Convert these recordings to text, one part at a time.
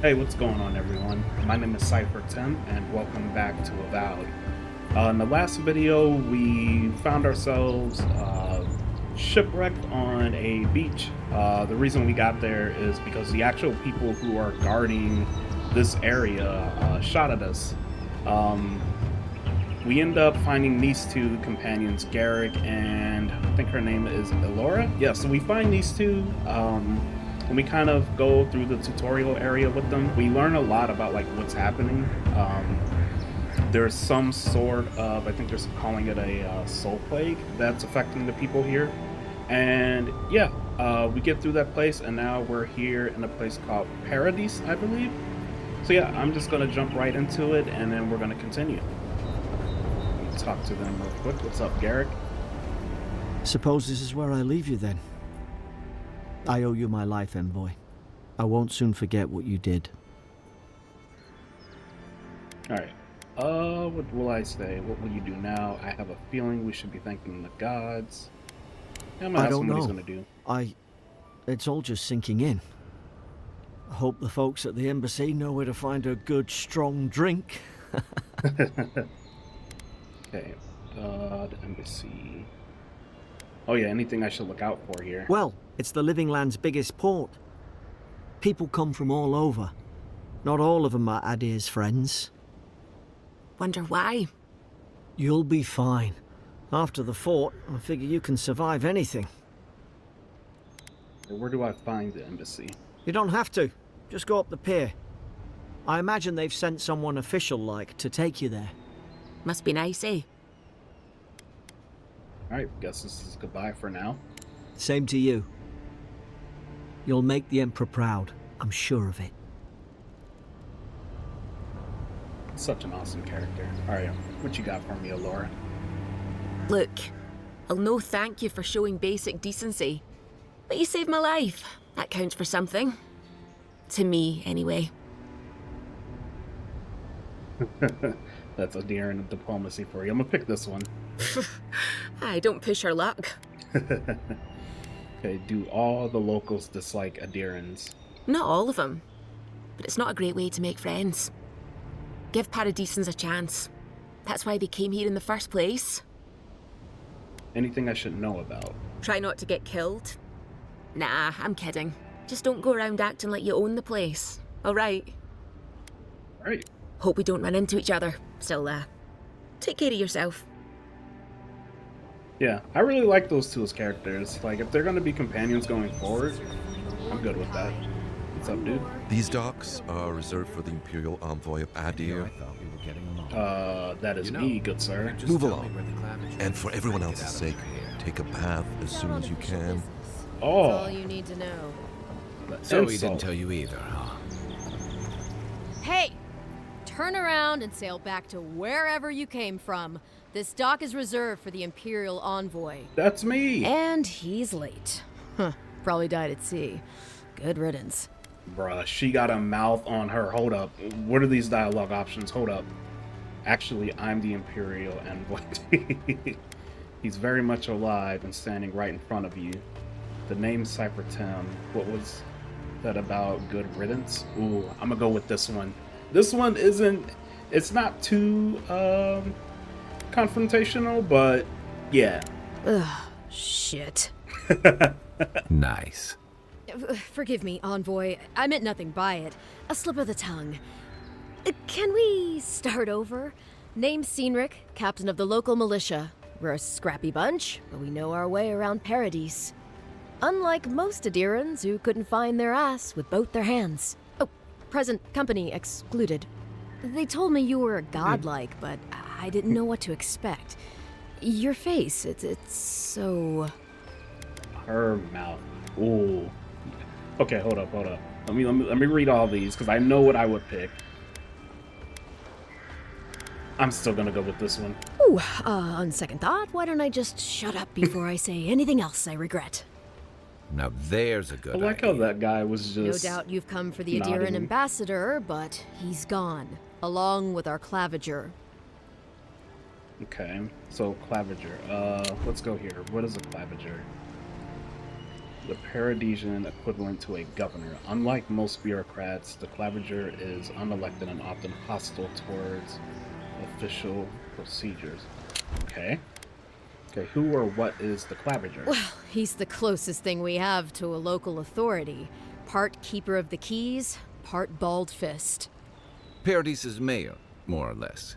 Hey, what's going on, everyone? My name is Cypher Tim, and welcome back to Avowed. In the last video, we found ourselves shipwrecked on a beach. The reason we got there is because the actual people who are guarding this area shot at us. Um, we end up finding these two companions, Garrick and I think her name is Elora. Yeah, so we find these two. And we kind of go through the tutorial area with them. We learn a lot about like what's happening. There's some sort of, I think they're calling it a soul plague that's affecting the people here. And yeah, we get through that place, and now we're here in a place called Paradise, I believe. So yeah, I'm just gonna jump right into it, and then we're gonna continue. Talk to them real quick. What's up, Garrick? Suppose this is where I leave you then. I owe you my life, envoy. I won't soon forget what you did. Alright. What will I say? What will you do now? I have a feeling we should be thanking the gods. I'm gonna I ask don't him what he's know. gonna do. It's all just sinking in. I hope the folks at the embassy know where to find a good, strong drink. Okay. The embassy. Oh yeah, anything I should look out for here? Well, it's the Living Land's biggest port. People come from all over. Not all of them are Adir's friends. Wonder why? You'll be fine. After the fort, I figure you can survive anything. Where do I find the embassy? You don't have to. Just go up the pier. I imagine they've sent someone official-like to take you there. Must be nice, eh? Alright, guess this is goodbye for now. Same to you. You'll make the Emperor proud. I'm sure of it. Such an awesome character. Alright, what you got for me, Elora? Look, I'll no thank you for showing basic decency. But you saved my life. That counts for something. To me, anyway. That's a daring of diplomacy for you. I'm gonna pick this one. I don't push her luck. Okay, do all the locals dislike Adirans? Not all of them. But it's not a great way to make friends. Give Paradisans a chance. That's why they came here in the first place. Anything I should know about? Try not to get killed. Nah, I'm kidding. Just don't go around acting like you own the place. Alright? Alright. Hope we don't run into each other. Still, take care of yourself. Yeah, I really like those two as characters. Like, if they're gonna be companions going forward, I'm good with that. What's up, dude? These docks are reserved for the Imperial Envoy of Adir. That is me, good sir. Move along. And for everyone else's sake, take a bath as soon as you can. Oh, That's all you need to know. So he didn't tell you either, huh? Hey! Turn around and sail back to wherever you came from. This dock is reserved for the Imperial Envoy. That's me! And he's late. Huh. Probably died at sea. Good riddance. Bruh, she got a mouth on her. Hold up. What are these dialogue options? Hold up. Actually, I'm the Imperial Envoy. He's very much alive and standing right in front of you. The name's Cypher Tim. What was that about? Good riddance? Ooh, I'm gonna go with this one. This one isn't... It's not too, confrontational, but yeah. Ugh, shit. Nice. Forgive me, Envoy. I meant nothing by it. A slip of the tongue. Can we start over? Name's Xaurip, captain of the local militia. We're a scrappy bunch, but we know our way around Paradise. Unlike most Adirans who couldn't find their ass with both their hands. Oh, present company excluded. They told me you were godlike, but I didn't know what to expect. Your face, it's so... Her mouth. Ooh. Okay, hold up. Let me read all these, because I know what I would pick. I'm still gonna go with this one. Ooh, on second thought, why don't I just shut up before I say anything else I regret? Now there's a good I like idea. how that guy was No just... doubt you've come for the Adiran nodding. ambassador, but he's gone, along with our claviger. Okay, so claviger. Let's go here. What is a claviger? the Paradisian equivalent to a governor. Unlike most bureaucrats, the claviger is unelected and often hostile towards official procedures. Okay. Okay, who or what is the claviger? Well, he's the closest thing we have to a local authority. Part keeper of the keys, part bald fist. Paradis's mayor, more or less.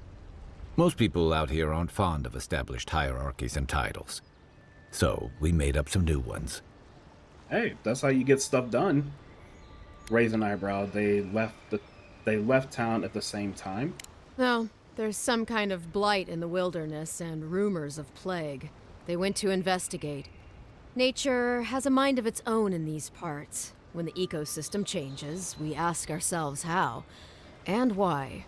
Most people out here aren't fond of established hierarchies and titles. So, we made up some new ones. Hey, that's how you get stuff done. Raise an eyebrow. They left town at the same time. No, there's some kind of blight in the wilderness and rumors of plague. They went to investigate. Nature has a mind of its own in these parts. When the ecosystem changes, we ask ourselves how and why.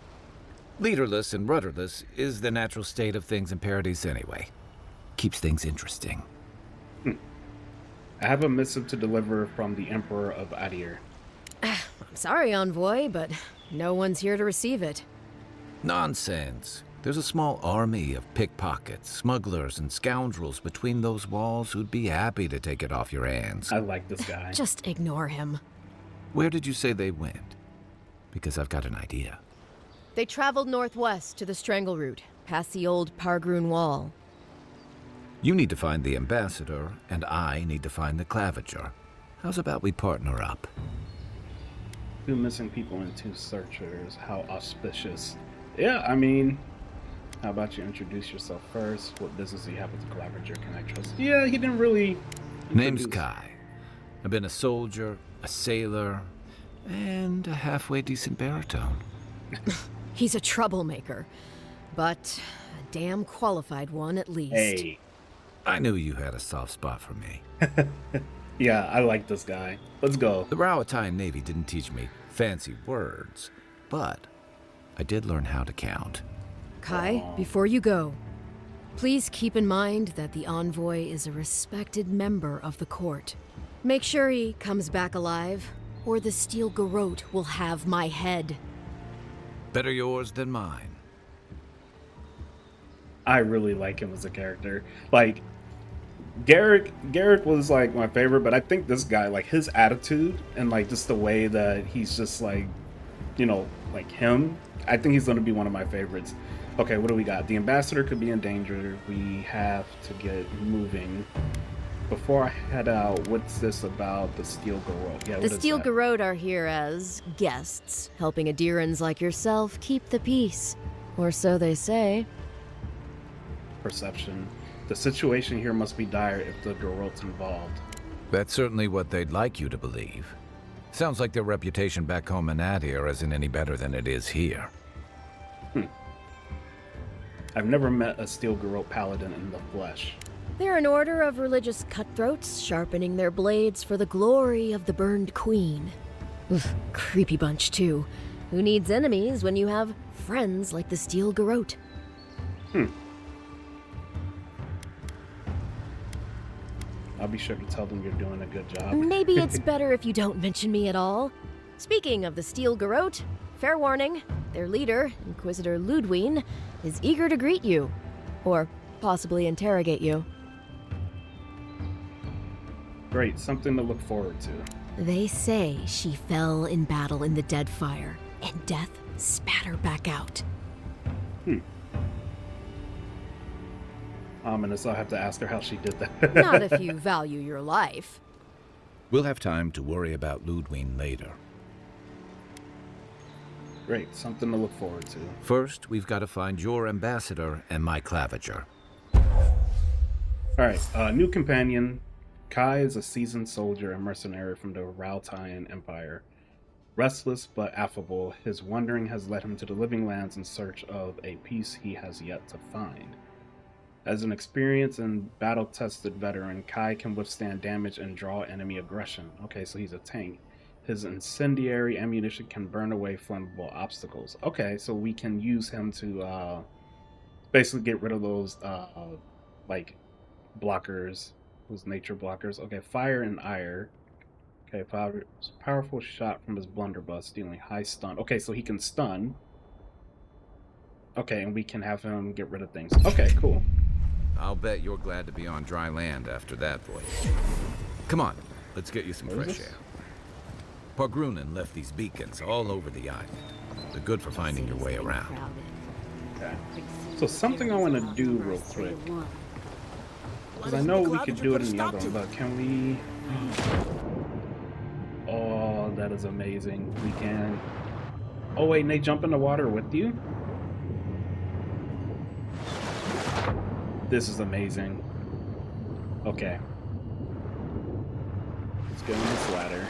Leaderless and rudderless is the natural state of things in Paradise anyway. Keeps things interesting. I have a missive to deliver from the Emperor of Adir. I'm sorry, Envoy, but no one's here to receive it. Nonsense. There's a small army of pickpockets, smugglers, and scoundrels between those walls who'd be happy to take it off your hands. I like this guy. Just ignore him. Where did you say they went? Because I've got an idea. They traveled northwest to the Strangle Route, past the old Pargroon Wall. You need to find the ambassador, and I need to find the claviger. How's about we partner up? 2 missing people and 2 searchers. How auspicious. Yeah, I mean, how about you introduce yourself first? What business do you have with the claviger? Can I trust? Yeah, he didn't really. Name's Kai. I've been a soldier, a sailor, and a halfway decent baritone. He's a troublemaker, but a damn qualified one at least. Hey. I knew you had a soft spot for me. Yeah, I like this guy. Let's go. The Rawatine Navy didn't teach me fancy words, but I did learn how to count. Kai, before you go, please keep in mind that the Envoy is a respected member of the court. Make sure he comes back alive, or the Steel Garrote will have my head. Better yours than mine. I really like him as a character. Like, Garrick was like my favorite, but I think this guy, like his attitude and like just the way that he's just like, you know, like him, I think he's going to be one of my favorites. Okay, what do we got? The ambassador could be in danger. We have to get moving. Before I head out, what's this about the Steel Garrote? Yeah, The Steel Garrote are here as guests, helping Adirans like yourself keep the peace. Or so they say. Perception. The situation here must be dire if the Garrote's involved. That's certainly what they'd like you to believe. Sounds like their reputation back home in Adir isn't any better than it is here. I've never met a Steel Garrote paladin in the flesh. They're an order of religious cutthroats, sharpening their blades for the glory of the burned queen. Oof, creepy bunch, too. Who needs enemies when you have friends like the Steel Garrote? I'll be sure to tell them you're doing a good job. Maybe it's better if you don't mention me at all. Speaking of the Steel Garrote, fair warning, their leader, Inquisitor Ludwine, is eager to greet you. Or possibly interrogate you. Great, something to look forward to. They say she fell in battle in the Deadfire, and death spat her back out. Ominous, I'll have to ask her how she did that. Not if you value your life. We'll have time to worry about Ludwine later. Great, something to look forward to. First, we've got to find your ambassador and my claviger. Alright, new companion. Kai is a seasoned soldier and mercenary from the Rawatine Empire. Restless but affable, his wandering has led him to the Living Lands in search of a peace he has yet to find. As an experienced and battle-tested veteran, Kai can withstand damage and draw enemy aggression. Okay, so he's a tank. His incendiary ammunition can burn away flammable obstacles. Okay, so we can use him to basically get rid of those like blockers, those nature blockers. Okay, fire and ire. Okay, powerful shot from his blunderbuss, dealing high stun. Okay, so he can stun. Okay, and we can have him get rid of things. Okay, cool. I'll bet you're glad to be on dry land after that voyage. Come on, let's get you some What is fresh this? air. Pargrunen left these beacons all over the island. They're good for finding your way around. Okay. So something I want to do real quick. Because I know we could do it in the other one, but can we... Oh, that is amazing. We can... Oh wait, and they jump in the water with you? This is amazing. Okay. Let's go on this ladder.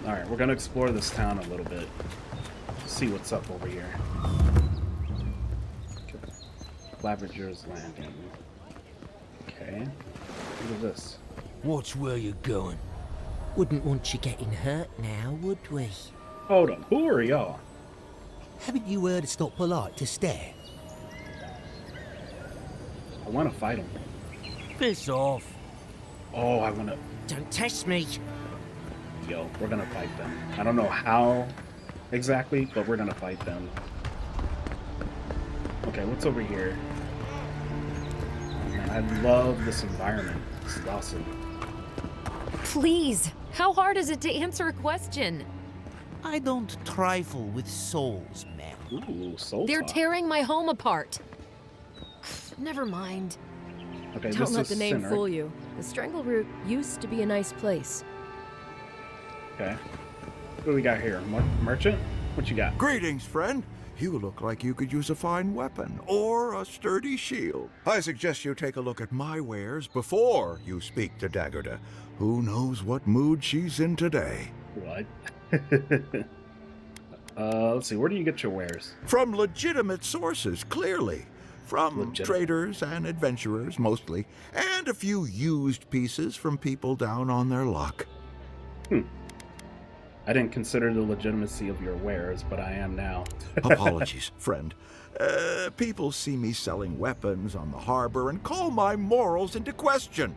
Alright, we're gonna explore this town a little bit. See what's up over here. Okay. Clavager's Landing. Okay. Look at this. Watch where you're going. Wouldn't want you getting hurt now, would we? Hold on, who are y'all? Haven't you heard it's not polite to stare? I want to fight him. Piss off. Oh, I want to... Don't test me. Yo, we're gonna fight them. I don't know how exactly, but we're gonna fight them. Okay, what's over here? Oh, man, I love this environment. This is awesome. Please, how hard is it to answer a question? I don't trifle with souls, man. Ooh, soul They're talk. tearing my home apart. Never mind. Okay, Don't this let is the name Sinner. fool you. The Strangle Root used to be a nice place. Okay. What do we got here? Merchant? What you got? Greetings, friend. You look like you could use a fine weapon or a sturdy shield. I suggest you take a look at my wares before you speak to Daggerda. Who knows what mood she's in today? What? Let's see. Where do you get your wares? From legitimate sources, clearly. From Legitimate. traders and adventurers, mostly. And a few used pieces from people down on their luck. I didn't consider the legitimacy of your wares, but I am now. Apologies, friend. People see me selling weapons on the harbor and call my morals into question.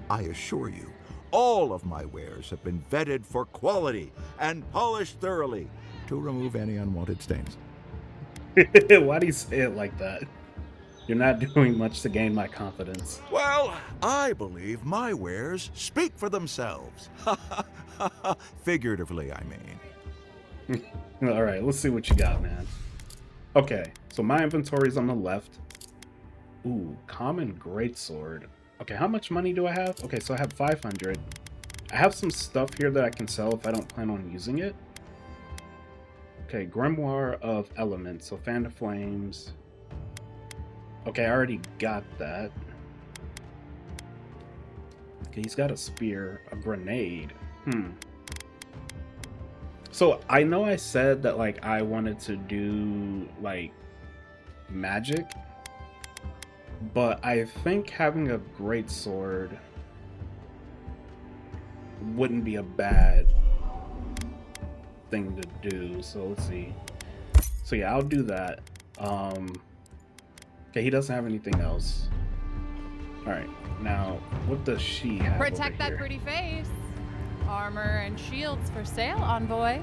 I assure you, all of my wares have been vetted for quality and polished thoroughly to remove any unwanted stains. Why do you say it like that? You're not doing much to gain my confidence. Well, I believe my wares speak for themselves. Figuratively, I mean. All right, let's see what you got, man. Okay, so my inventory's on the left. Ooh, common greatsword. Okay, how much money do I have? Okay, so I have 500. I have some stuff here that I can sell if I don't plan on using it. Okay, Grimoire of Elements, so Fan of Flames. Okay, I already got that. Okay, he's got a spear, a grenade. So I know I said that like I wanted to do like magic, but I think having a great sword wouldn't be a bad thing to do. So let's see. So yeah, I'll do that. Okay, he doesn't have anything else. All right, now what does she have? Protect over that here? pretty face. Armor and shields for sale, envoy.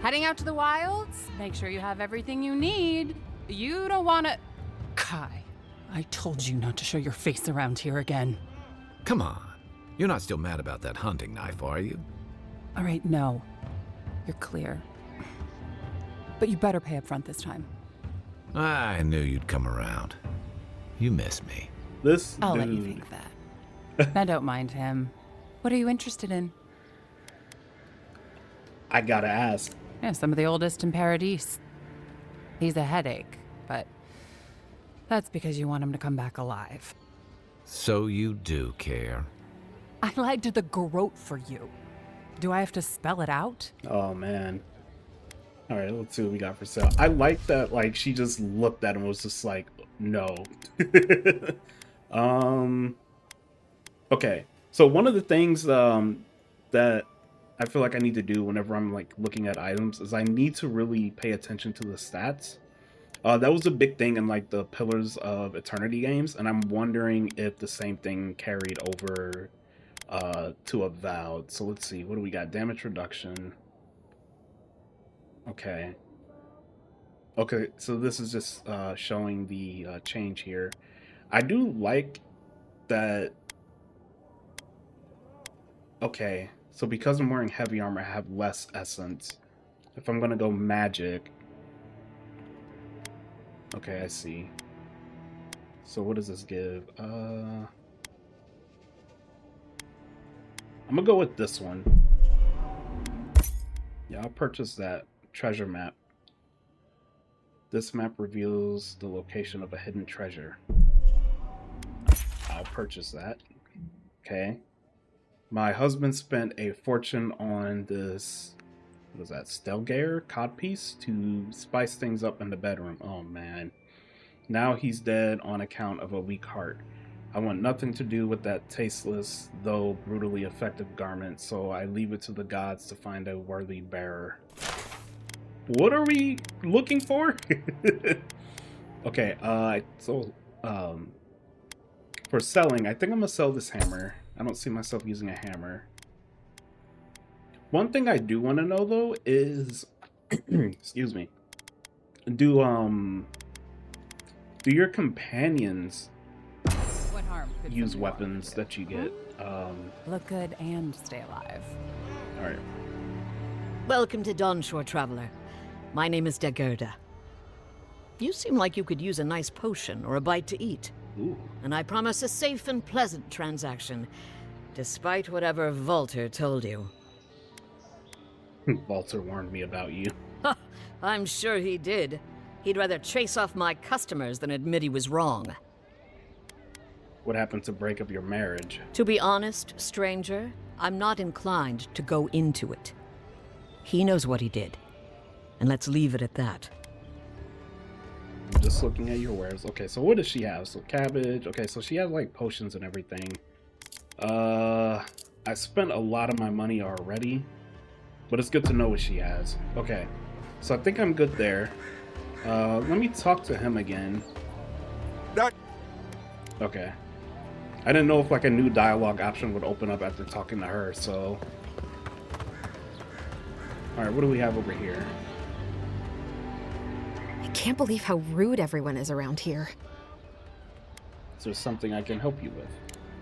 Heading out to the wilds? Make sure you have everything you need. You don't want to... Kai, I told you not to show your face around here again. Come on. You're not still mad about that hunting knife, are you? All right, no. You're clear. But you better pay up front this time. I knew you'd come around. You miss me. This I'll dude. let you think that. Now don't mind him. What are you interested in? I gotta ask. Yeah, some of the oldest in Paradise. He's a headache, but that's because you want him to come back alive. So you do care. I lied to the Xaurip for you. Do I have to spell it out? Oh man. All right, let's see what we got for sale. I like that. Like she just looked at him and was just like, no. Okay. So one of the things that I feel like I need to do whenever I'm like looking at items is I need to really pay attention to the stats. That was a big thing in like the Pillars of Eternity games, and I'm wondering if the same thing carried over to Avowed. So let's see, what do we got? Damage reduction. Okay. Okay, so this is just showing the change here. I do like that. Okay, so because I'm wearing heavy armor, I have less essence. If I'm gonna go magic. Okay, I see. So what does this give? I'm gonna go with this one. Yeah, I'll purchase that treasure map. This map reveals the location of a hidden treasure. I'll purchase that. Okay. My husband spent a fortune on this, what is that, Stelgare codpiece to spice things up in the bedroom. Oh man. Now he's dead on account of a weak heart. I want nothing to do with that tasteless, though brutally effective garment, so I leave it to the gods to find a worthy bearer. What are we looking for? Okay, for selling, I think I'm gonna sell this hammer. I don't see myself using a hammer. One thing I do want to know though is, excuse me, do your companions What harm could use something weapons that you get? look good and stay alive? All right. Welcome to Dawnshore, Traveler. My name is Degerda. You seem like you could use a nice potion or a bite to eat. Ooh. And I promise a safe and pleasant transaction, despite whatever Volter told you. Walter warned me about you. I'm sure he did. He'd rather chase off my customers than admit he was wrong. What happened to break up your marriage? To be honest, stranger, I'm not inclined to go into it. He knows what he did. And let's leave it at that. Just looking at your wares. Okay, so what does she have? So cabbage. Okay, so she has like potions and everything. I spent a lot of my money already, but it's good to know what she has. Okay, so I think I'm good there. Let me talk to him again. Okay. I didn't know if like a new dialogue option would open up after talking to her, so. Alright, what do we have over here? I can't believe how rude everyone is around here. Is there something I can help you with?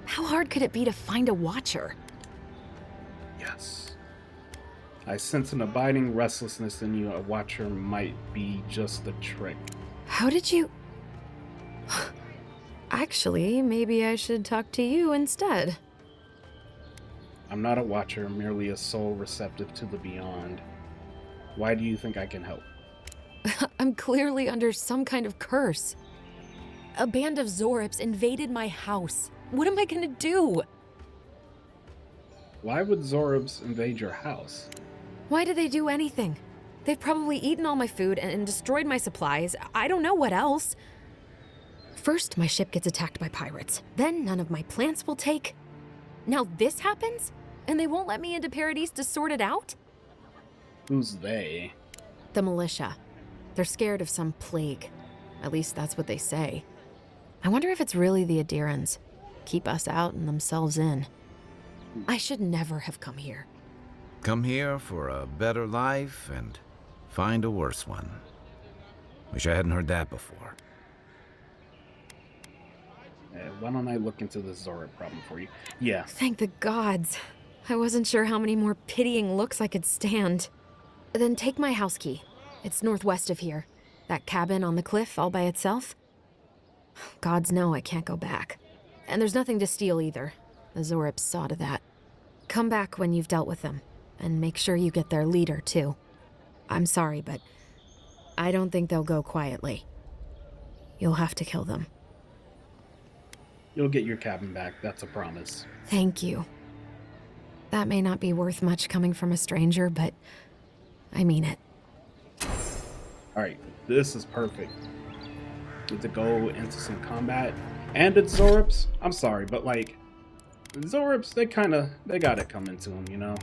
How hard could it be to find a watcher? Yes. I sense an abiding restlessness in you. A watcher might be just the trick. How did you... Actually, maybe I should talk to you instead. I'm not a watcher, merely a soul receptive to the beyond. Why do you think I can help? I'm clearly under some kind of curse. A band of Xaurips invaded my house. What am I gonna do? Why would Xaurips invade your house? Why do they do anything? They've probably eaten all my food and destroyed my supplies. I don't know what else. First, my ship gets attacked by pirates. Then none of my plants will take. Now this happens? And they won't let me into Paradise to sort it out? Who's they? The militia. They're scared of some plague. At least that's what they say. I wonder if it's really the Adirans. Keep us out and themselves in. I should never have come here. Come here for a better life and find a worse one. Wish I hadn't heard that before. Why don't I look into the Xaurip problem for you? Yeah. Thank the gods. I wasn't sure how many more pitying looks I could stand. Then take my house key. It's northwest of here. That cabin on the cliff all by itself. Gods know I can't go back. And there's nothing to steal either. The Xaurips saw to that. Come back when you've dealt with them. And make sure you get their leader, too. I'm sorry, but I don't think they'll go quietly. You'll have to kill them. You'll get your cabin back, that's a promise. Thank you. That may not be worth much coming from a stranger, but I mean it. Alright, this is perfect. Get to go into some combat. And it's Xaurips. I'm sorry, but like, Xaurips, they got it coming to them, you know?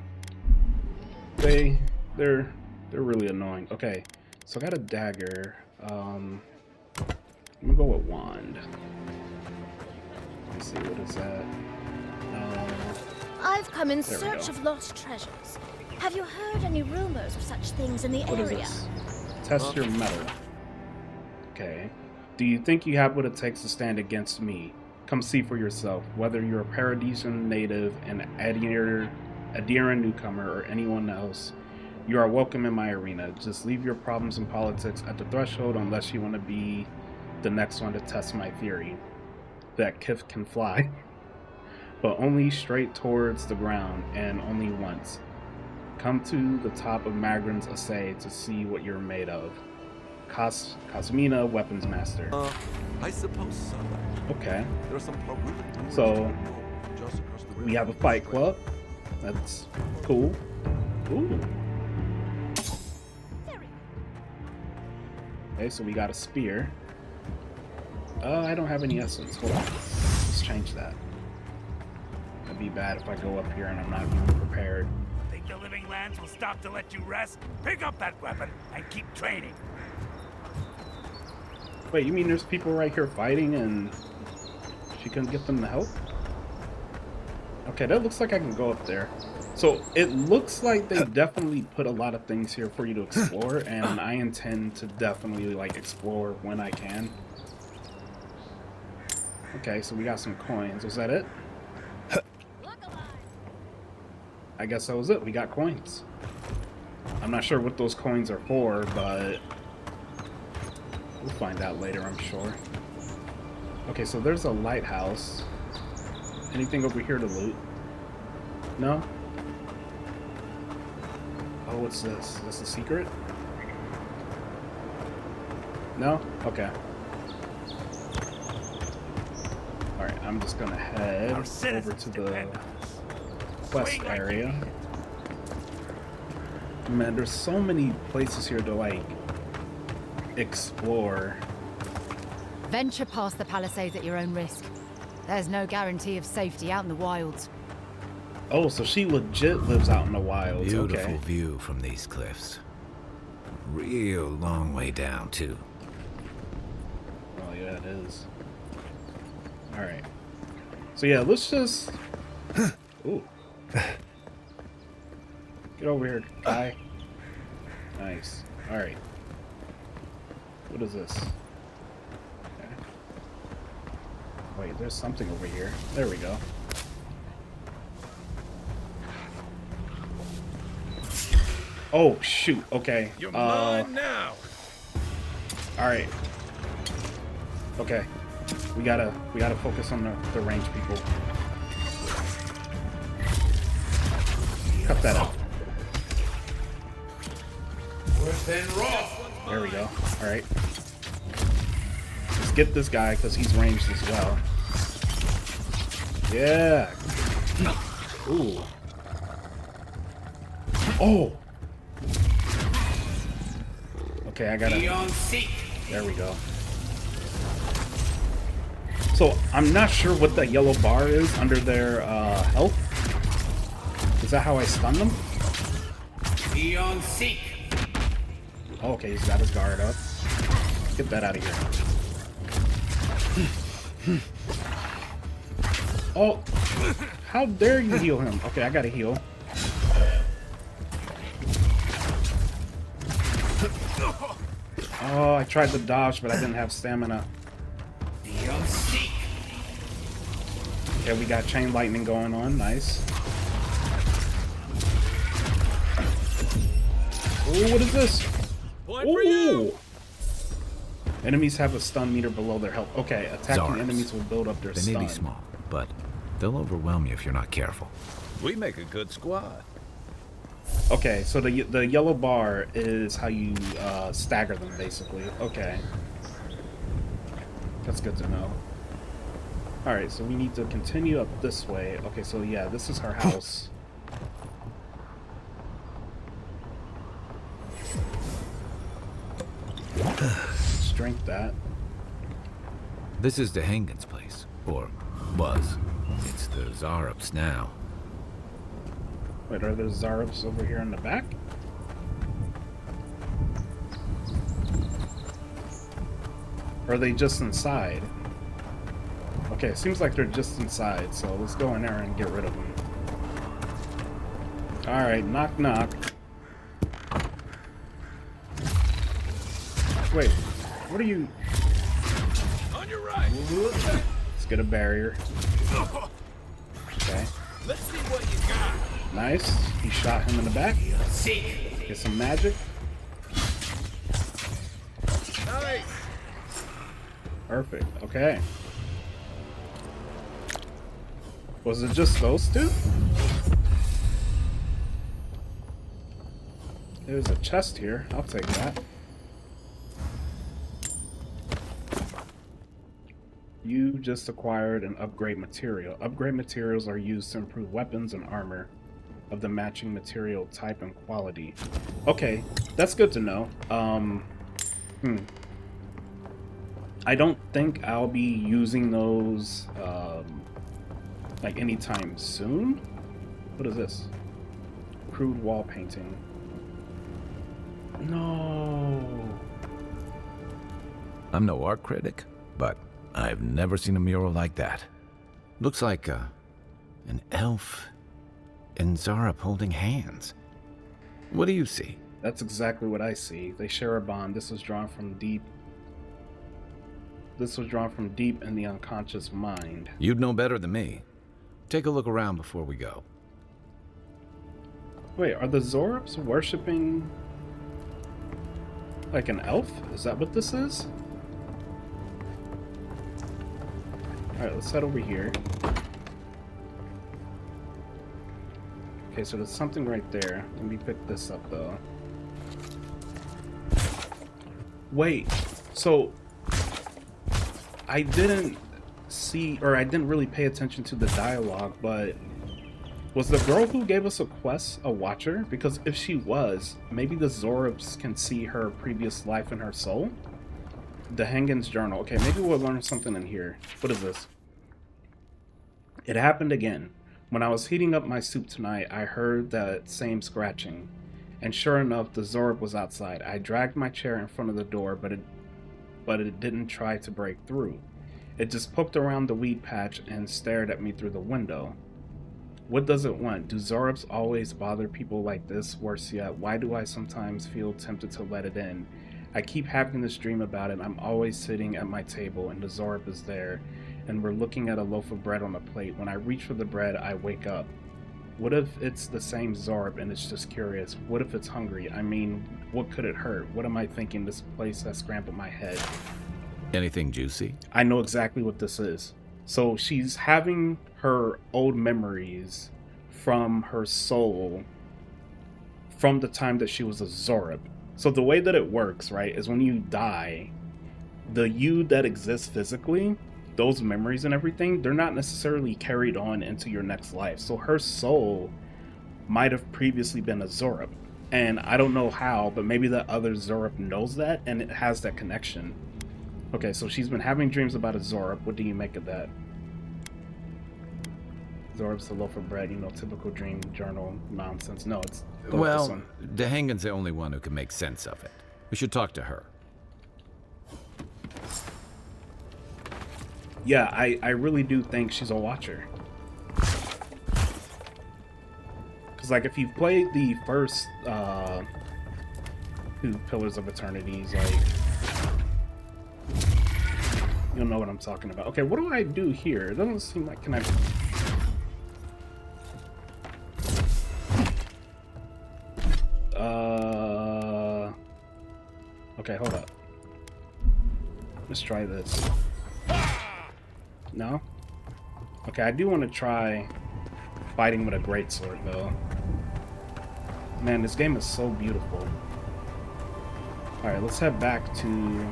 They're really annoying. Okay, so I got a dagger. I'm gonna go with wand. Let's see, what is that? I've come in There we search go. of lost treasures. Have you heard any rumors of such things in the What is area? this? Test your metal. Okay. Do you think you have what it takes to stand against me? Come see for yourself. Whether you're a Paradisian native, an Adiran newcomer, or anyone else, you are welcome in my arena. Just leave your problems and politics at the threshold unless you want to be the next one to test my theory that Kif can fly, but only straight towards the ground and only once. Come to the top of Magrin's Assay to see what you're made of. Cosmina, Weapons Master. I suppose so. Okay. There are some so we have a fight club. That's cool. Ooh. Okay, so we got a spear. I don't have any essence. Hold on. Let's change that. That'd be bad if I go up here and I'm not even prepared. Think the living lands will stop to let you rest? Pick up that weapon and keep training. Wait, you mean there's people right here fighting and she couldn't get them to help? Okay, that looks like I can go up there. So it looks like they definitely put a lot of things here for you to explore, and I intend to definitely like explore when I can. Okay, so we got some coins. Was that it? I guess that was it. We got coins. I'm not sure what those coins are for, but we'll find out later, I'm sure. Okay, so there's a lighthouse. Anything over here to loot? No? Oh, what's this? Is this a secret? No? Okay. Alright, I'm just gonna head over to the quest area. Man, there's so many places here to, like, explore. Venture past the palisades at your own risk. There's no guarantee of safety out in the wilds. Oh, so she legit lives out in the wilds. Beautiful Okay. view from these cliffs. Real long way down, too. Oh, yeah, it is. Alright. So, yeah, let's just... Ooh. Get over here, guy. Nice. Alright. What is this? Okay. Wait, there's something over here. There we go. Oh, shoot. Okay. You're mine now. Alright. Okay. We gotta focus on the ranged people. Cut that out. There we go. Alright. Let's get this guy because he's ranged as well. Yeah. Ooh. Oh. Okay, I gotta... There we go. So, I'm not sure what that yellow bar is under their health. Is that how I stun them? Oh, okay, he's got his guard up. Get that out of here. Oh, how dare you heal him? Okay, I gotta heal. Oh, I tried to dodge, but I didn't have stamina. Yeah, we got chain lightning going on. Nice. Ooh, what is this? Ooh! Enemies have a stun meter below their health. Okay, attacking Xaurips. enemies will build up their stun. They may be small, but they'll overwhelm you if you're not careful. We make a good squad. Okay, so the yellow bar is how you stagger them, basically. Okay. That's good to know. Alright, so we need to continue up this way. Okay, so yeah, this is her house. Let's drink that. This is Dehengen's place, or was. It's the Xaurips now. Wait, are there Xaurips over here in the back? Or are they just inside? Okay, it seems like they're just inside, so let's go in there and get rid of them. Alright, knock knock. Wait, what are you... On your right. Let's get a barrier. Okay. Let's see what you got. Nice. He shot him in the back. Get some magic. Nice. Perfect. Okay. Was it just those two? There's a chest here. I'll take that. You just acquired an upgrade material. Upgrade materials are used to improve weapons and armor of the matching material type and quality. Okay, that's good to know. I don't think I'll be using those like anytime soon. What is this? Crude wall painting. No. I'm no art critic, but I've never seen a mural like that. Looks like an elf and Xaurip holding hands. What do you see? That's exactly what I see. They share a bond. This was drawn from deep in the unconscious mind. You'd know better than me. Take a look around before we go. Wait, are the Xaurips worshipping like an elf? Is that what this is? Alright, let's head over here. Okay, so there's something right there. Let me pick this up though. Wait, so I didn't see, or I didn't really pay attention to the dialogue, but was the girl who gave us a quest a watcher? Because if she was, maybe the Xaurips can see her previous life in her soul? Dehengen's journal. Okay, maybe we'll learn something in here. What is this? It happened again. When I was heating up my soup tonight, I heard that same scratching. And sure enough, the Xaurip was outside. I dragged my chair in front of the door, but it didn't try to break through. It just poked around the weed patch and stared at me through the window. What does it want? Do Xaurips always bother people like this? Worse yet, why do I sometimes feel tempted to let it in? I keep having this dream about it. I'm always sitting at my table and the Xaurip is there, and we're looking at a loaf of bread on a plate. When I reach for the bread, I wake up. What if it's the same Xaurip and it's just curious? What if it's hungry? I mean, what could it hurt? What am I thinking? This place has scrambled my head. Anything juicy? I know exactly what this is. So she's having her old memories from her soul from the time that she was a Xaurip. So the way that it works, right, is when you die, the you that exists physically, those memories and everything, they're not necessarily carried on into your next life. So her soul might have previously been a Xaurip. And I don't know how, but maybe the other Xaurip knows that and it has that connection. Okay, so she's been having dreams about a Xaurip. What do you make of that? Xaurip's the loaf of bread, you know, typical dream journal nonsense. No, it's... Well, Dehengen's the only one who can make sense of it. We should talk to her. Yeah, I really do think she's a watcher. Because, like, if you've played the first two Pillars of Eternities, like... you'll know what I'm talking about. Okay, what do I do here? It doesn't seem like... Can I... Okay, hold up. Let's try this. No? Okay, I do want to try fighting with a greatsword, though. Man, this game is so beautiful. Alright, let's head back to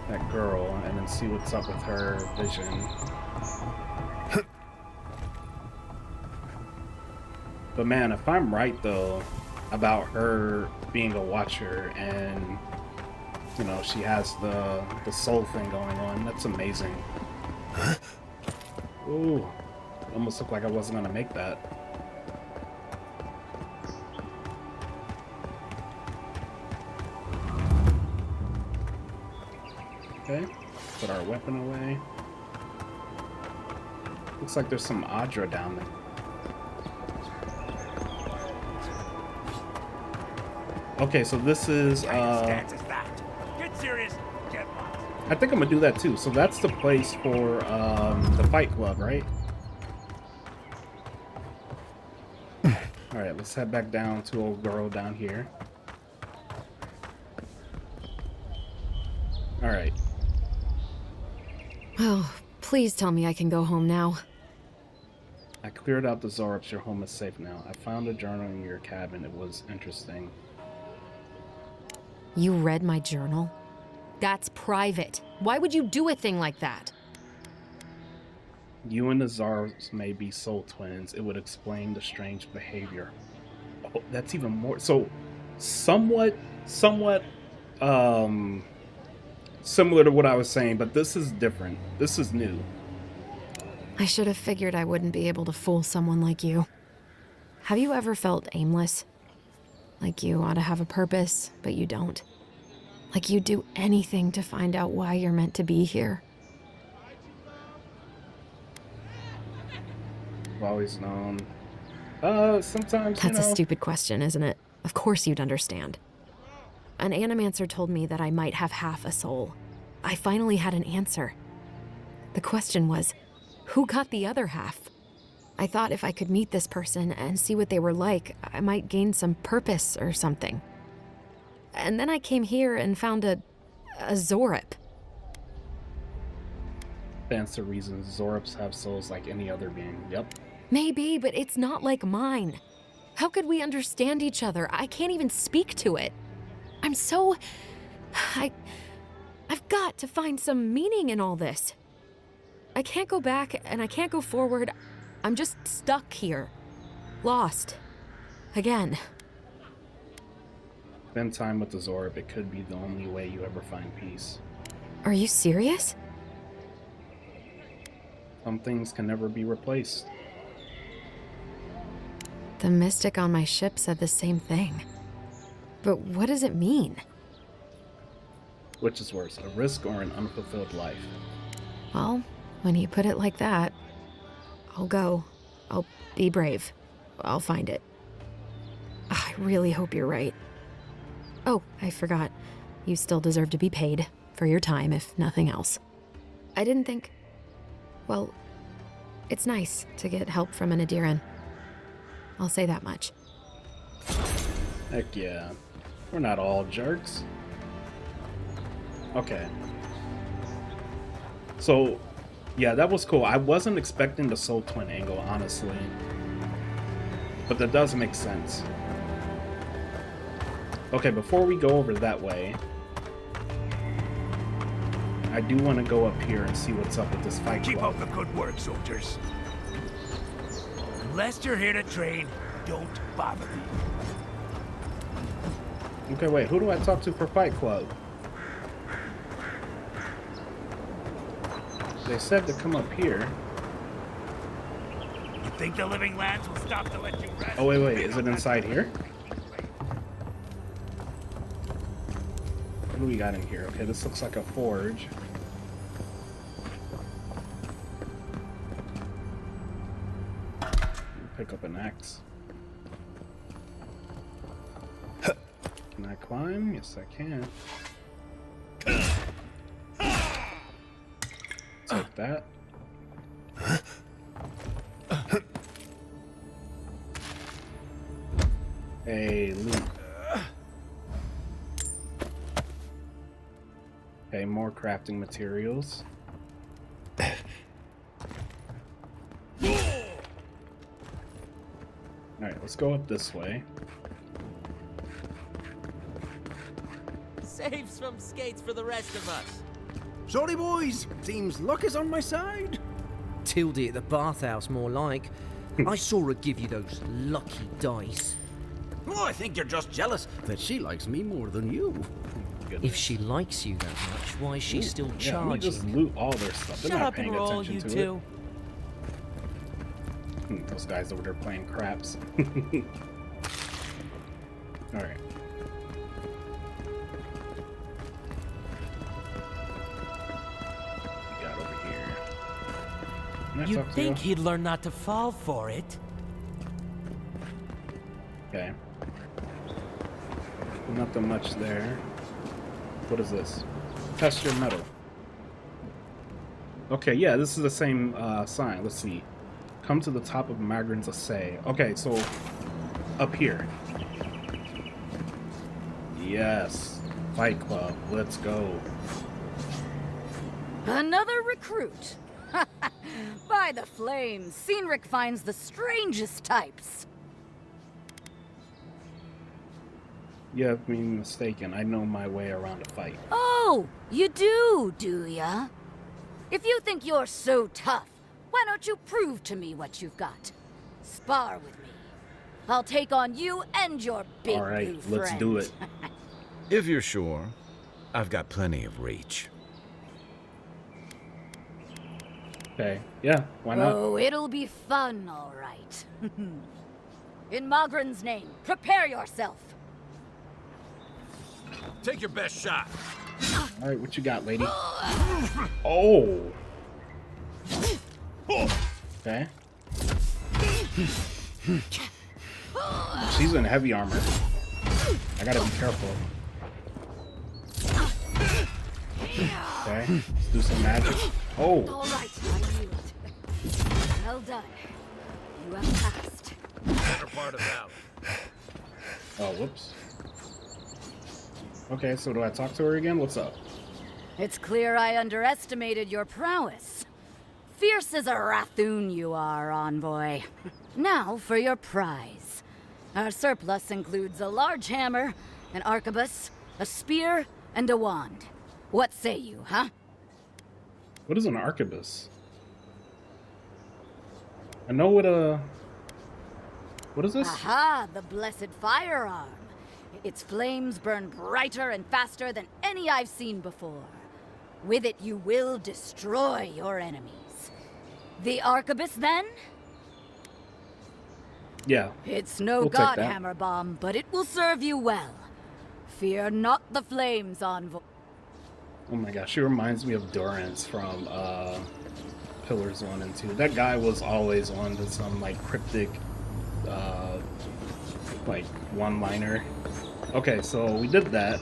that girl and then see what's up with her vision. But man, if I'm right, though, about her being a watcher and, you know, she has the soul thing going on, that's amazing. Ooh, almost looked like I wasn't gonna make that. Okay, put our weapon away. Looks like there's some Adra down there. Okay, so this is Stance is that. Get serious, get lost. I think I'm gonna do that too. So that's the place for the fight club, right? All right, let's head back down to old girl down here. All right. Oh, please tell me I can go home now. I cleared out the Xaurips. Your home is safe now. I found a journal in your cabin. It was interesting. You read my journal? That's private. Why would you do a thing like that? You and the Xaurips may be soul twins. It would explain the strange behavior. Oh, that's even more. So, somewhat, similar to what I was saying, but this is different. This is new. I should have figured I wouldn't be able to fool someone like you. Have you ever felt aimless? Like you ought to have a purpose, but you don't? Like you'd do anything to find out why you're meant to be here? I've always known. Sometimes, That's a stupid question, isn't it? Of course you'd understand. An animancer told me that I might have half a soul. I finally had an answer. The question was, who got the other half? I thought if I could meet this person and see what they were like, I might gain some purpose or something. And then I came here and found a Xaurip. Stands to reason. Xaurips have souls like any other being. Yep. Maybe, but it's not like mine. How could we understand each other? I can't even speak to it. I'm so... I've got to find some meaning in all this. I can't go back and I can't go forward. I'm just stuck here. Lost. Again. Spend time with the Xaurip. It could be the only way you ever find peace. Are you serious? Some things can never be replaced. The mystic on my ship said the same thing. But what does it mean? Which is worse, a risk or an unfulfilled life? Well, when you put it like that, I'll go. I'll be brave. I'll find it. I really hope you're right. Oh, I forgot. You still deserve to be paid for your time, if nothing else. I didn't think... Well, it's nice to get help from an Adiran. I'll say that much. Heck yeah. We're not all jerks. Okay. So, yeah, that was cool. I wasn't expecting the soul twin angle, honestly. But that does make sense. Okay, before we go over that way, I do want to go up here and see what's up with this fight Keep club. up the good work, soldiers. Unless you're here to train, don't bother me. Okay, wait, who do I talk to for Fight Club? They said to come up here. You think the living lands will stop to let you rest? Oh, wait, is it inside here? What do we got in here? Okay, this looks like a forge. Pick up an axe. Can I climb? Yes, I can. Take that. Hey, loot. Okay, more crafting materials. Alright, let's go up this way. Saves from skates for the rest of us. Sorry, boys. Seems luck is on my side. Tildy at the bathhouse, more like. I saw her give you those lucky dice. Oh, I think you're just jealous that she likes me more than you. If she likes you that much, why is she still Yeah, let me just charging? loot all their stuff. They're Shut not up and paying roll, attention you to two. it. Those guys over there playing craps. Alright. Got over here. Can I You'd talk to think you? he'd learn not to fall for it. Okay. Nothing much there. What is this? Test your metal. Okay, yeah, this is the same sign. Let's see. Come to the top of Magrin's Assay. Okay, so up here. Yes. Fight Club. Let's go. Another recruit. By the flames, Xaurips finds the strangest types. You have been mistaken. I know my way around a fight. Oh, you do ya? If you think you're so tough, why don't you prove to me what you've got? Spar with me. I'll take on you and your big All right, blue friend. let's do it. If you're sure, I've got plenty of reach. Okay, yeah, why not? Oh, it'll be fun, all right. In Magrin's name, prepare yourself. Take your best shot. All right, what you got, lady? Oh. Okay. She's in heavy armor. I gotta be careful. Okay, let's do some magic. Oh. All right, I knew it. Well done. You have passed. Better part of Avowed. Oh, whoops. Okay, so do I talk to her again? What's up? It's clear I underestimated your prowess. Fierce as a Rathoon you are, Envoy. Now for your prize. Our surplus includes a large hammer, an arquebus, a spear, and a wand. What say you, huh? What is an arquebus? I know what is this? Aha, the blessed firearm. Its flames burn brighter and faster than any I've seen before. With it, you will destroy your enemies. The arquebus, then? Yeah. It's no we'll god take that. hammer bomb, but it will serve you well. Fear not the flames, Envoy. Oh my gosh, she reminds me of Durance from Pillars 1 and 2. That guy was always on to some like cryptic like one-liner. Okay, so we did that.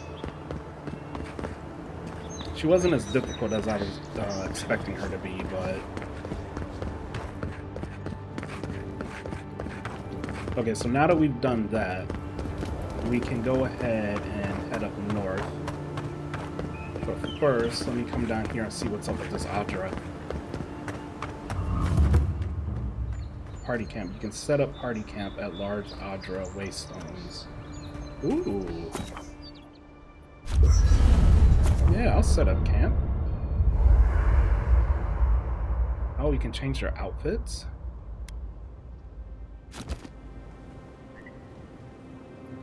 She wasn't as difficult as I was expecting her to be, but... Okay, so now that we've done that, we can go ahead and head up north. But first, let me come down here and see what's up with this Adra. Party camp. You can set up party camp at large Adra waystones. Ooh. Yeah, I'll set up camp. Oh, you can change their outfits?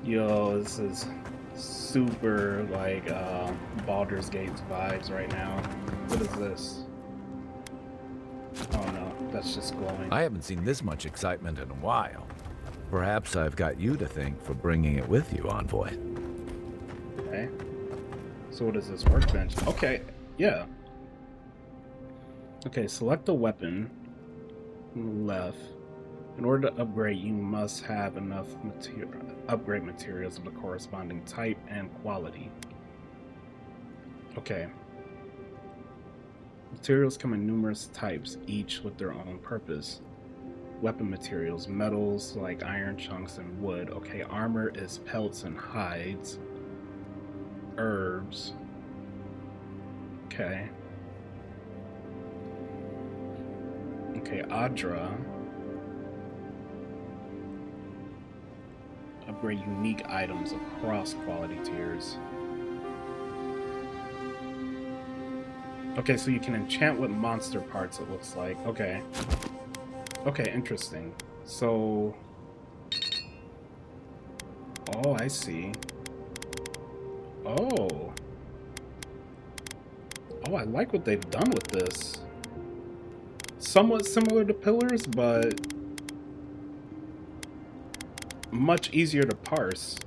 Yo, this is super like Baldur's Gate vibes right now. What is this? Oh no, that's just glowing. I haven't seen this much excitement in a while. Perhaps I've got you to thank for bringing it with you, Envoy. Okay. So what is this? Workbench. Okay, yeah. Okay, select a weapon on the left. In order to upgrade, you must have enough upgrade materials of the corresponding type and quality. Okay. Materials come in numerous types, each with their own purpose. Weapon materials, metals like iron chunks and wood. Okay, armor is pelts and hides. Herbs. Okay. Okay, Adra. Upgrade unique items across quality tiers. Okay, so you can enchant with monster parts, it looks like. Okay. Okay, interesting. So... Oh, I see. Oh. Oh, I like what they've done with this. Somewhat similar to Pillars, but... much easier to parse.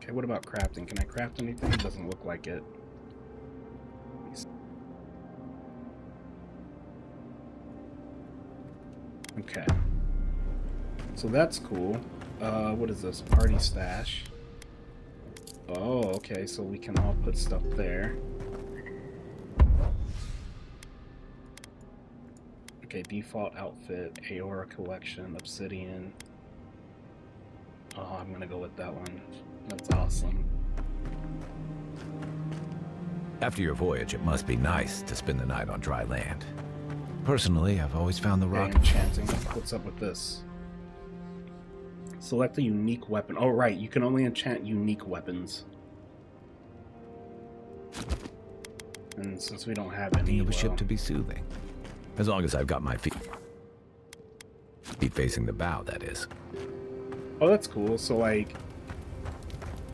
Okay, what about crafting? Can I craft anything? It doesn't look like it. Okay. So that's cool. What is this? Party stash. Oh, okay, so we can all put stuff there. Okay, default outfit, Aora collection, obsidian. Oh, I'm gonna go with that one. That's awesome. After your voyage, it must be nice to spend the night on dry land. Personally, I've always found the rock... enchanting. What's up with this? Select a unique weapon. Oh, right. You can only enchant unique weapons. And since we don't have any, of a ship to be soothing. As long as I've got my feet facing the bow, that is. Oh, that's cool. So, like,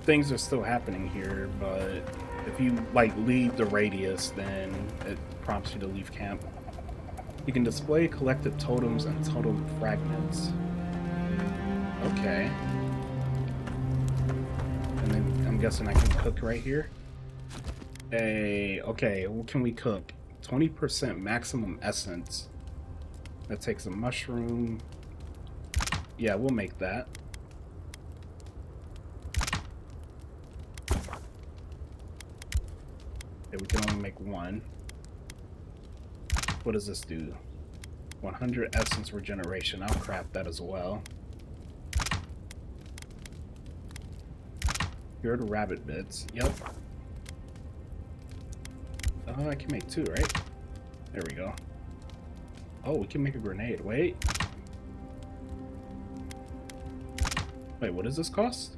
things are still happening here, but if you, like, leave the radius, then it prompts you to leave camp. You can display collected totems and totem fragments. Okay. And then I'm guessing I can cook right here. Hey, okay, what can we cook? 20% maximum essence. That takes a mushroom. Yeah, we'll make that. Okay, we can only make one. What does this do? 100 essence regeneration. I'll craft that as well. Cured rabbit bits. Yep. Oh, I can make two, right? There we go. Oh, we can make a grenade. Wait. Wait, what does this cost?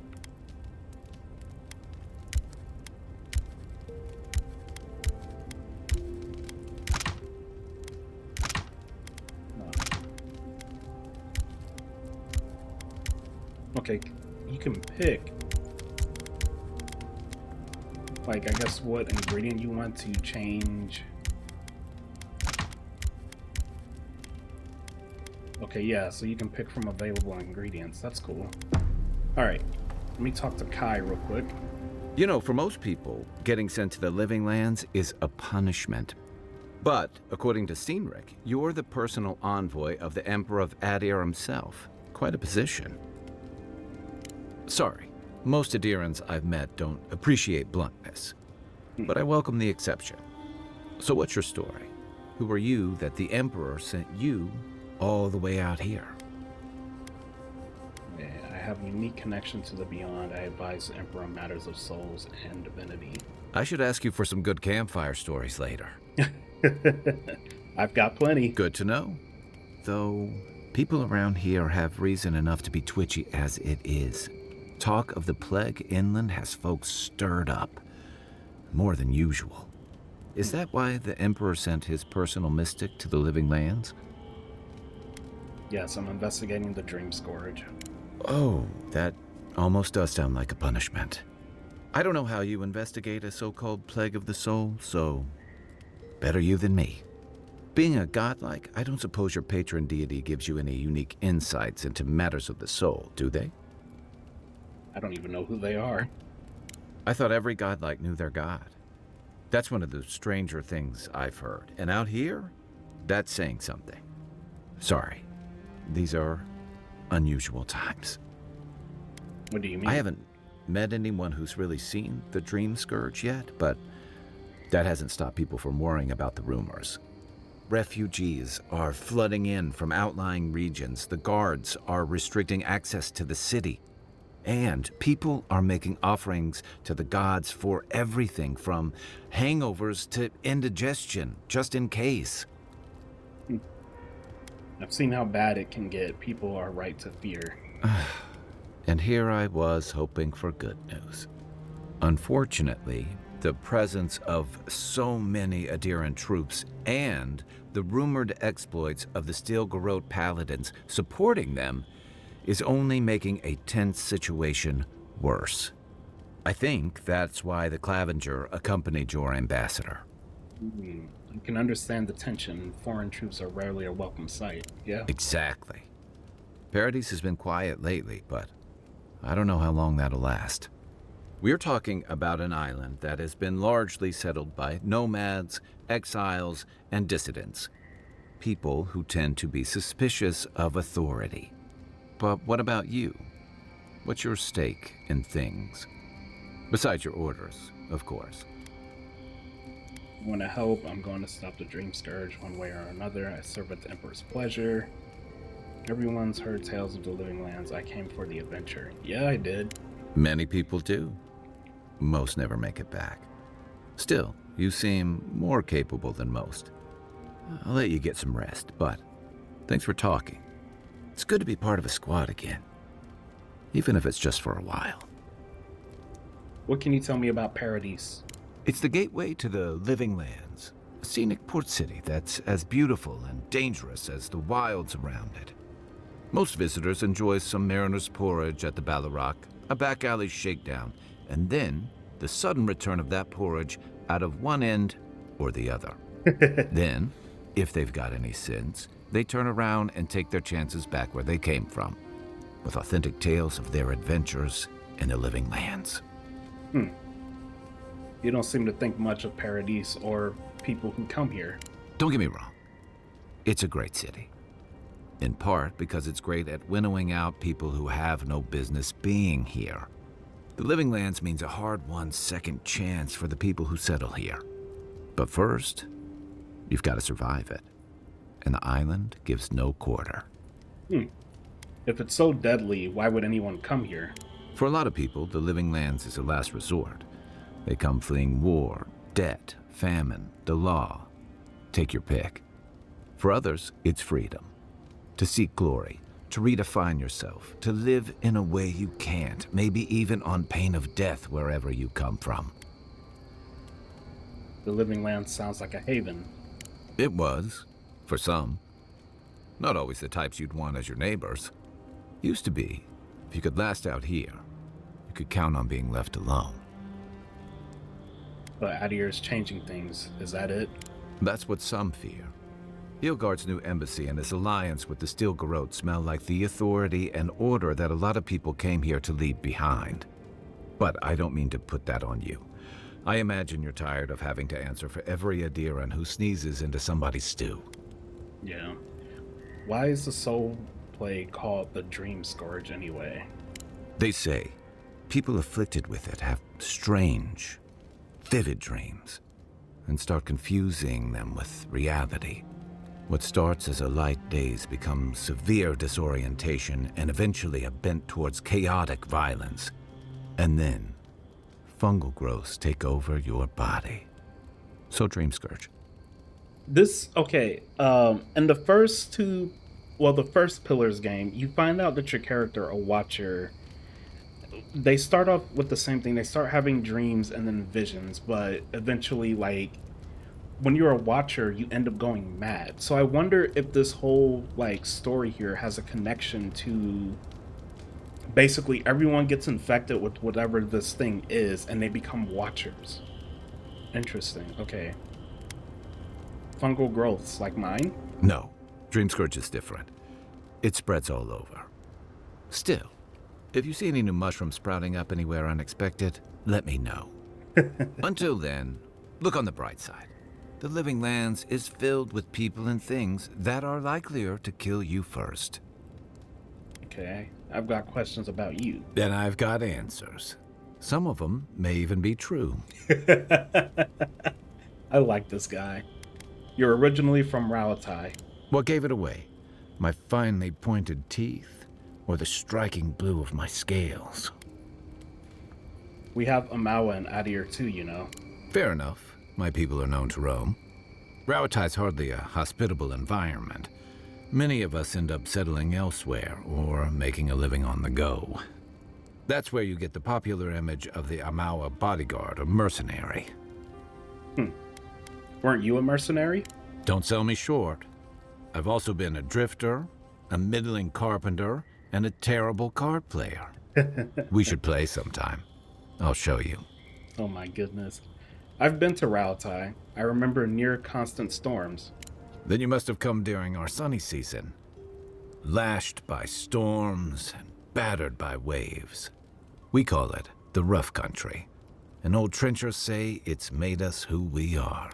Okay, you can pick, like, I guess what ingredient you want to change. Okay, yeah, so you can pick from available ingredients. That's cool. Alright, let me talk to Kai real quick. You know, for most people, getting sent to the living lands is a punishment. But, according to Xaurips, you're the personal envoy of the Emperor of Adir himself. Quite a position. Sorry, most Adirans I've met don't appreciate bluntness. But I welcome the exception. So what's your story? Who are you that the Emperor sent you all the way out here? Yeah, I have a unique connection to the Beyond. I advise the Emperor on matters of souls and divinity. I should ask you for some good campfire stories later. I've got plenty. Good to know. Though, people around here have reason enough to be twitchy as it is. Talk of the plague inland has folks stirred up. More than usual. Is that why the Emperor sent his personal mystic to the living lands? Yes, I'm investigating the Dream Scourge. Oh, that almost does sound like a punishment. I don't know how you investigate a so-called plague of the soul, so better you than me. Being a godlike, I don't suppose your patron deity gives you any unique insights into matters of the soul, do they? I don't even know who they are. I thought every godlike knew their god. That's one of the stranger things I've heard. And out here, that's saying something. Sorry, these are unusual times. What do you mean? I haven't met anyone who's really seen the Dream Scourge yet, but that hasn't stopped people from worrying about the rumors. Refugees are flooding in from outlying regions. The guards are restricting access to the city. And people are making offerings to the gods for everything from hangovers to indigestion, just in case. I've seen how bad it can get. People are right to fear. And here I was hoping for good news. Unfortunately, the presence of so many Adiran troops and the rumored exploits of the Steel-Garrote paladins supporting them is only making a tense situation worse. I think that's why the Clavenger accompanied your ambassador. I can understand the tension. Foreign troops are rarely a welcome sight, yeah? Exactly. Paradise has been quiet lately, but I don't know how long that'll last. We're talking about an island that has been largely settled by nomads, exiles, and dissidents. People who tend to be suspicious of authority. But what about you? What's your stake in things? Besides your orders, of course. I want to help. I'm going to stop the Dream Scourge one way or another. I serve at the Emperor's pleasure. Everyone's heard tales of the living lands. I came for the adventure. Yeah, I did. Many people do. Most never make it back. Still, you seem more capable than most. I'll let you get some rest, but thanks for talking. It's good to be part of a squad again, even if it's just for a while. What can you tell me about Paradise? It's the gateway to the living lands, a scenic port city that's as beautiful and dangerous as the wilds around it. Most visitors enjoy some mariner's porridge at the Ballarrock, a back alley shakedown, and then the sudden return of that porridge out of one end or the other. Then, if they've got any sense, they turn around and take their chances back where they came from, with authentic tales of their adventures in the living lands. You don't seem to think much of Paradise or people who come here. Don't get me wrong. It's a great city. In part because it's great at winnowing out people who have no business being here. The living lands means a hard-won second chance for the people who settle here. But first, you've got to survive it. And the island gives no quarter. If it's so deadly, why would anyone come here? For a lot of people, the living lands is a last resort. They come fleeing war, debt, famine, the law. Take your pick. For others, it's freedom. To seek glory, to redefine yourself, to live in a way you can't, maybe even on pain of death wherever you come from. The living land sounds like a haven. It was, for some. Not always the types you'd want as your neighbors. Used to be. If you could last out here, you could count on being left alone. But Adir's changing things. Is that it? That's what some fear. Hilgard's new embassy and his alliance with the Stilgarrote smell like the authority and order that a lot of people came here to leave behind. But I don't mean to put that on you. I imagine you're tired of having to answer for every Adiran who sneezes into somebody's stew. Yeah. Why is the soul plague called the Dream Scourge anyway? They say people afflicted with it have strange, vivid dreams and start confusing them with reality. What starts as a light daze becomes severe disorientation and eventually a bent towards chaotic violence. And then, fungal growths take over your body. So Dream Scourge. In the first Pillars game, you find out that your character, a Watcher, they start off with the same thing. They start having dreams and then visions, but eventually, when you're a Watcher, you end up going mad. So I wonder if this whole story here has a connection to basically everyone gets infected with whatever this thing is and they become Watchers. Interesting. Okay. Fungal growths like mine? No, Dream Scourge is different. It spreads all over. Still, if you see any new mushrooms sprouting up anywhere unexpected, let me know. Until then, look on the bright side. The living lands is filled with people and things that are likelier to kill you first. Okay, I've got questions about you. Then I've got answers. Some of them may even be true. I like this guy. You're originally from Rauatai. What gave it away? My finely pointed teeth, or the striking blue of my scales? We have Amawa and Adir too, you know. Fair enough. My people are known to roam. Rauatai's hardly a hospitable environment. Many of us end up settling elsewhere or making a living on the go. That's where you get the popular image of the Amawa bodyguard or mercenary. Weren't you a mercenary? Don't sell me short. I've also been a drifter, a middling carpenter, and a terrible card player. We should play sometime. I'll show you. Oh my goodness. I've been to Rauatai. I remember near constant storms. Then you must have come during our sunny season. Lashed by storms and battered by waves. We call it the rough country. And old trenchers say it's made us who we are.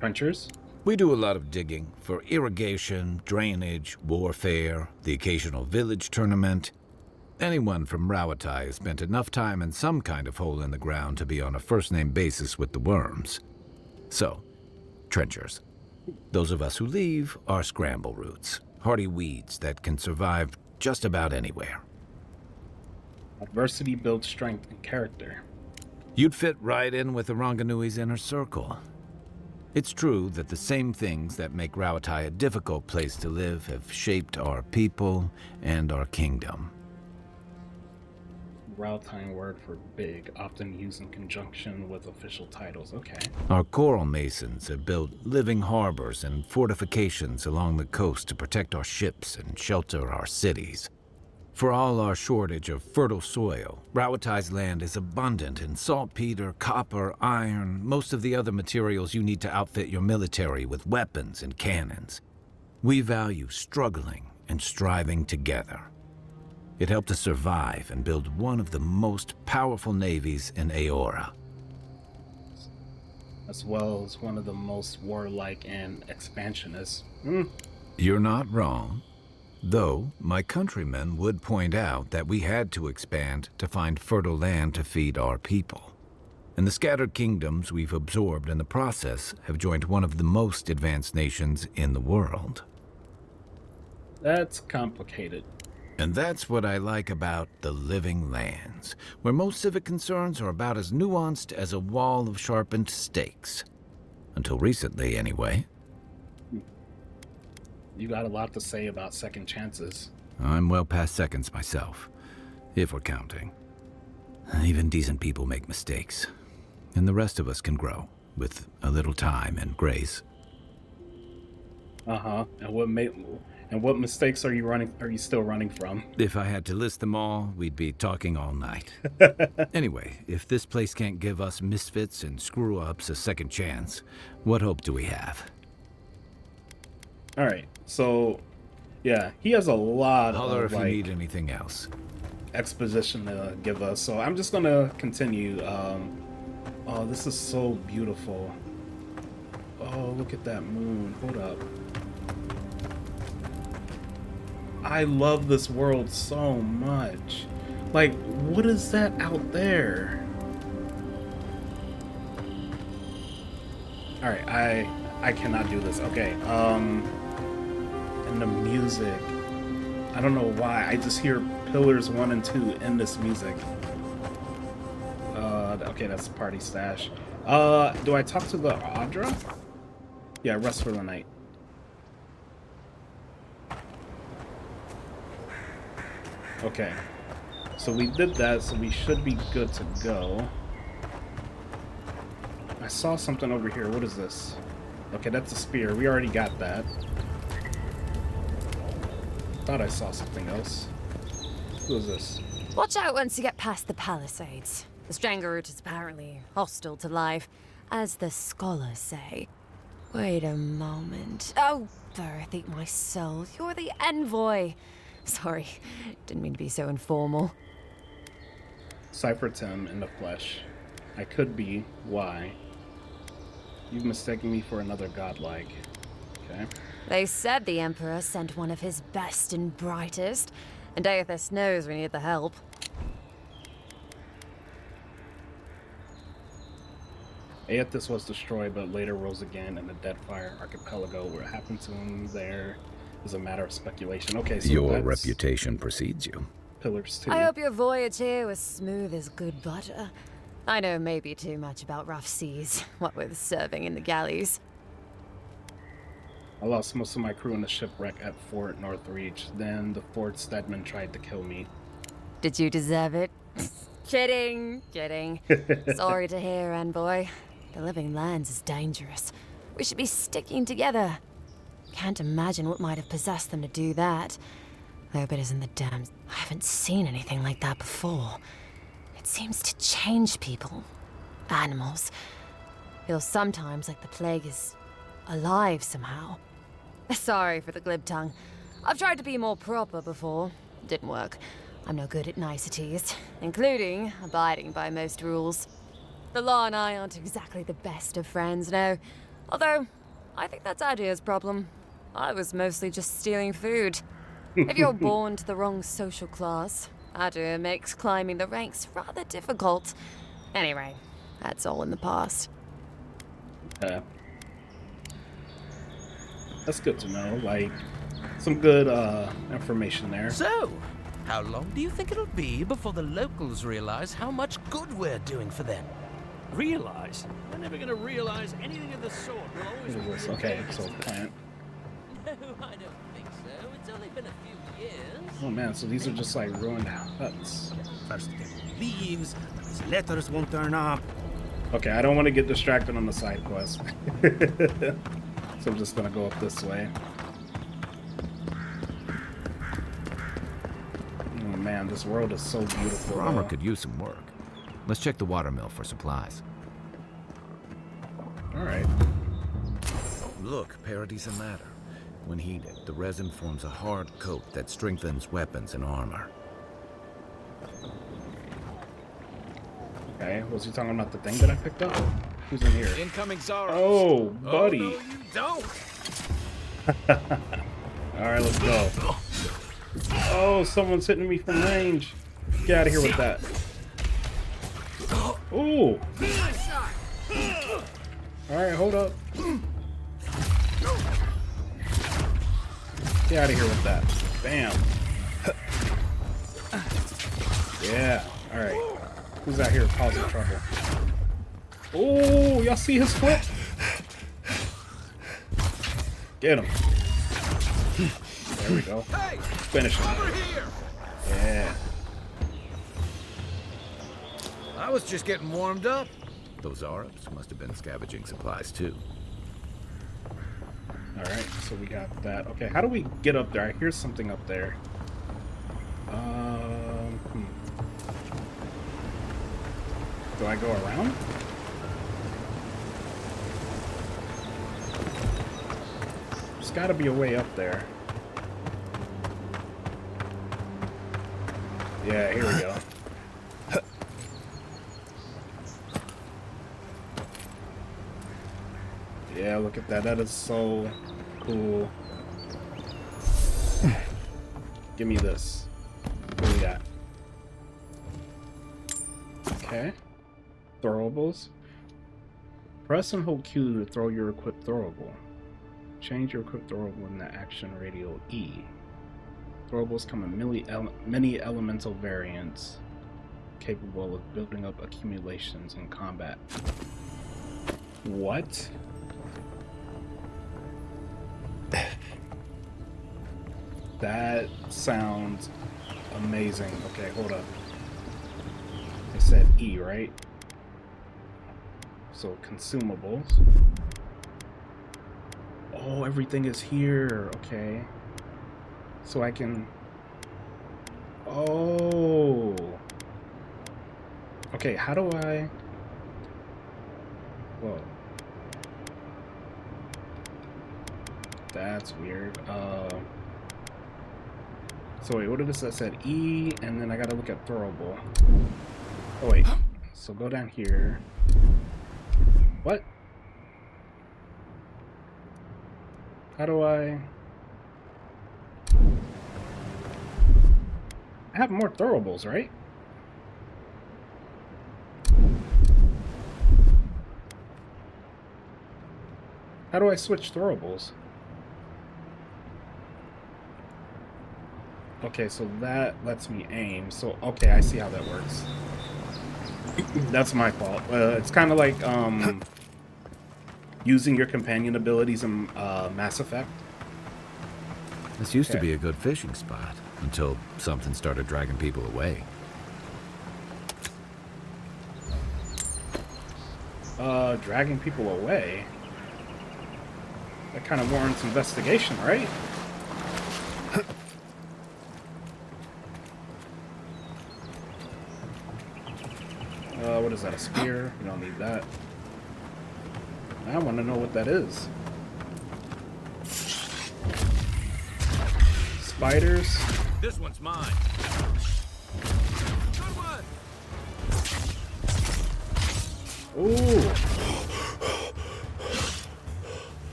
Trenchers? We do a lot of digging for irrigation, drainage, warfare, the occasional village tournament. Anyone from Rauatai has spent enough time in some kind of hole in the ground to be on a first-name basis with the worms. So, trenchers. Those of us who leave are scramble roots, hardy weeds that can survive just about anywhere. Adversity builds strength and character. You'd fit right in with the Ranganui's inner circle. It's true that the same things that make Rauatai a difficult place to live have shaped our people and our kingdom. Rauatai word for big, often used in conjunction with official titles. Okay. Our coral masons have built living harbors and fortifications along the coast to protect our ships and shelter our cities. For all our shortage of fertile soil, Rauatai's land is abundant in saltpeter, copper, iron, most of the other materials you need to outfit your military with weapons and cannons. We value struggling and striving together. It helped us survive and build one of the most powerful navies in Aora. As well as one of the most warlike and expansionist. You're not wrong. Though, my countrymen would point out that we had to expand to find fertile land to feed our people. And the scattered kingdoms we've absorbed in the process have joined one of the most advanced nations in the world. That's complicated. And that's what I like about the Living Lands, where most civic concerns are about as nuanced as a wall of sharpened stakes. Until recently, anyway. You got a lot to say about second chances. I'm well past seconds myself, if we're counting. Even decent people make mistakes, and the rest of us can grow, with a little time and grace. Uh-huh. And what mistakes are you still running from? If I had to list them all, we'd be talking all night. Anyway, if this place can't give us misfits and screw-ups a second chance, what hope do we have? All right, so yeah, he has a lot Holler of if you need anything else. Exposition to give us. So I'm just gonna continue. Oh, this is so beautiful. Oh, look at that moon. Hold up. I love this world so much. Like, what is that out there? All right, I cannot do this. Okay, and the music. I don't know why. I just hear Pillars 1 and 2 in this music. Okay, that's Party Stash. Do I talk to the Audra? Yeah, rest for the night. Okay. So we did that, so we should be good to go. I saw something over here. What is this? Okay, that's a spear. We already got that. Thought I saw something else. Who is this? Watch out once you get past the palisades. The Stranglroot is apparently hostile to life, as the scholars say. Wait a moment. Oh, Birth, eat my soul. You're the envoy. Sorry, didn't mean to be so informal. Cypher Tim in the flesh. I could be. Why? You've mistaken me for another godlike. Okay. They said the Emperor sent one of his best and brightest, and Aethys knows we need the help. Aethys was destroyed, but later rose again in the Deadfire Archipelago. What happened to him there is a matter of speculation. Okay, so your reputation precedes you. Pillars 2. I hope your voyage here was smooth as good butter. I know maybe too much about rough seas, what with serving in the galleys. I lost most of my crew in the shipwreck at Fort Northreach. Then the Fort Stedman tried to kill me. Did you deserve it? Kidding. Sorry to hear, envoy. The Living Lands is dangerous. We should be sticking together. Can't imagine what might have possessed them to do that. I hope it isn't the damned. I haven't seen anything like that before. It seems to change people. Animals. Feels sometimes like the plague is alive somehow. Sorry for the glib tongue. I've tried to be more proper before. Didn't work. I'm no good at niceties, including abiding by most rules. The law and I aren't exactly the best of friends, no. Although, I think that's Adia's problem. I was mostly just stealing food. If you're born to the wrong social class, Adia makes climbing the ranks rather difficult. Anyway, that's all in the past. That's good to know. Like, some good information there. So, how long do you think it'll be before the locals realize how much good we're doing for them? Realize? We're never gonna realize anything of the sort. We'll always What is this? Okay, so plant. No, I don't think so. It's only been a few years. Oh man, so these are just like ruined huts. First it leaves, then his letters won't turn up. Okay, I don't want to get distracted on the side quest. So I'm just gonna go up this way. Oh man, this world is so beautiful. Armor could use some work. Let's check the watermill for supplies. Alright. Look, Parady's a matter. When heated, the resin forms a hard coat that strengthens weapons and armor. Okay, was he talking about the thing that I picked up? Who's in here? Incoming Xaurips. Oh, buddy. Oh, no, you don't. Alright, let's go. Oh, someone's hitting me from range. Get out of here with that. Ooh. Alright, hold up. Get out of here with that. Bam. Yeah. Alright. Who's out here causing trouble? Oh, y'all see his foot? Get him. There we go. Finish him. Yeah. I was just getting warmed up. Those Xaurips must have been scavenging supplies too. Alright, so we got that. Okay, how do we get up there? I hear something up there. Do I go around? There's gotta be a way up there. Yeah, here we go. Yeah, look at that. That is so cool. Give me this. What do we got? Okay. Throwables. Press and hold Q to throw your equipped throwable. Change your equipped throwable in the action radial E. Throwables come in many elemental variants capable of building up accumulations in combat. What? That sounds amazing. Okay, hold up. It said E, right? So consumables. Oh, everything is here. Okay. So I can... Oh. Okay, how do I... Whoa. That's weird. So wait, what did this say? It said E, and then I gotta look at throwable. Oh wait, so go down here. What? How do I have more throwables, right? How do I switch throwables? Okay, so that lets me aim. So, okay, I see how that works. That's my fault. It's kind of like using your companion abilities in Mass Effect. This used to be a good fishing spot until something started dragging people away. Dragging people away? That kind of warrants investigation, right? What is that, a spear? We don't need that. I want to know what that is. Spiders? This one's mine. Good one. Ooh.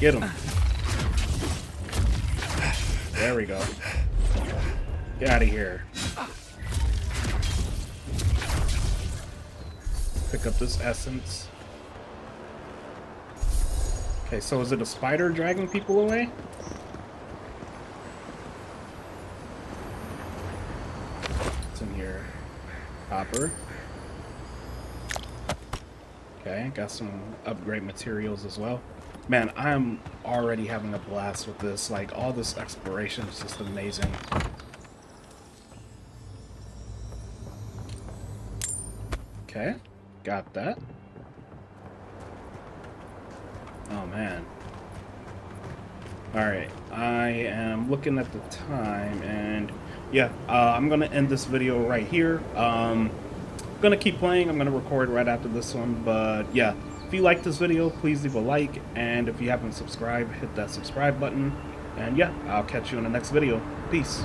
Get him. There we go. Get out of here. Pick up this essence. Okay, so is it a spider dragging people away? What's in here? Copper. Okay, got some upgrade materials as well. Man, I am already having a blast with this. Like, all this exploration is just amazing. Okay, got that. Oh, man. Alright, I am looking at the time, and yeah, I'm going to end this video right here. Gonna keep playing. I'm gonna record right after this one, but yeah, if you like this video, please leave a like, and if you haven't subscribed, hit that subscribe button, and yeah, I'll catch you in the next video. Peace.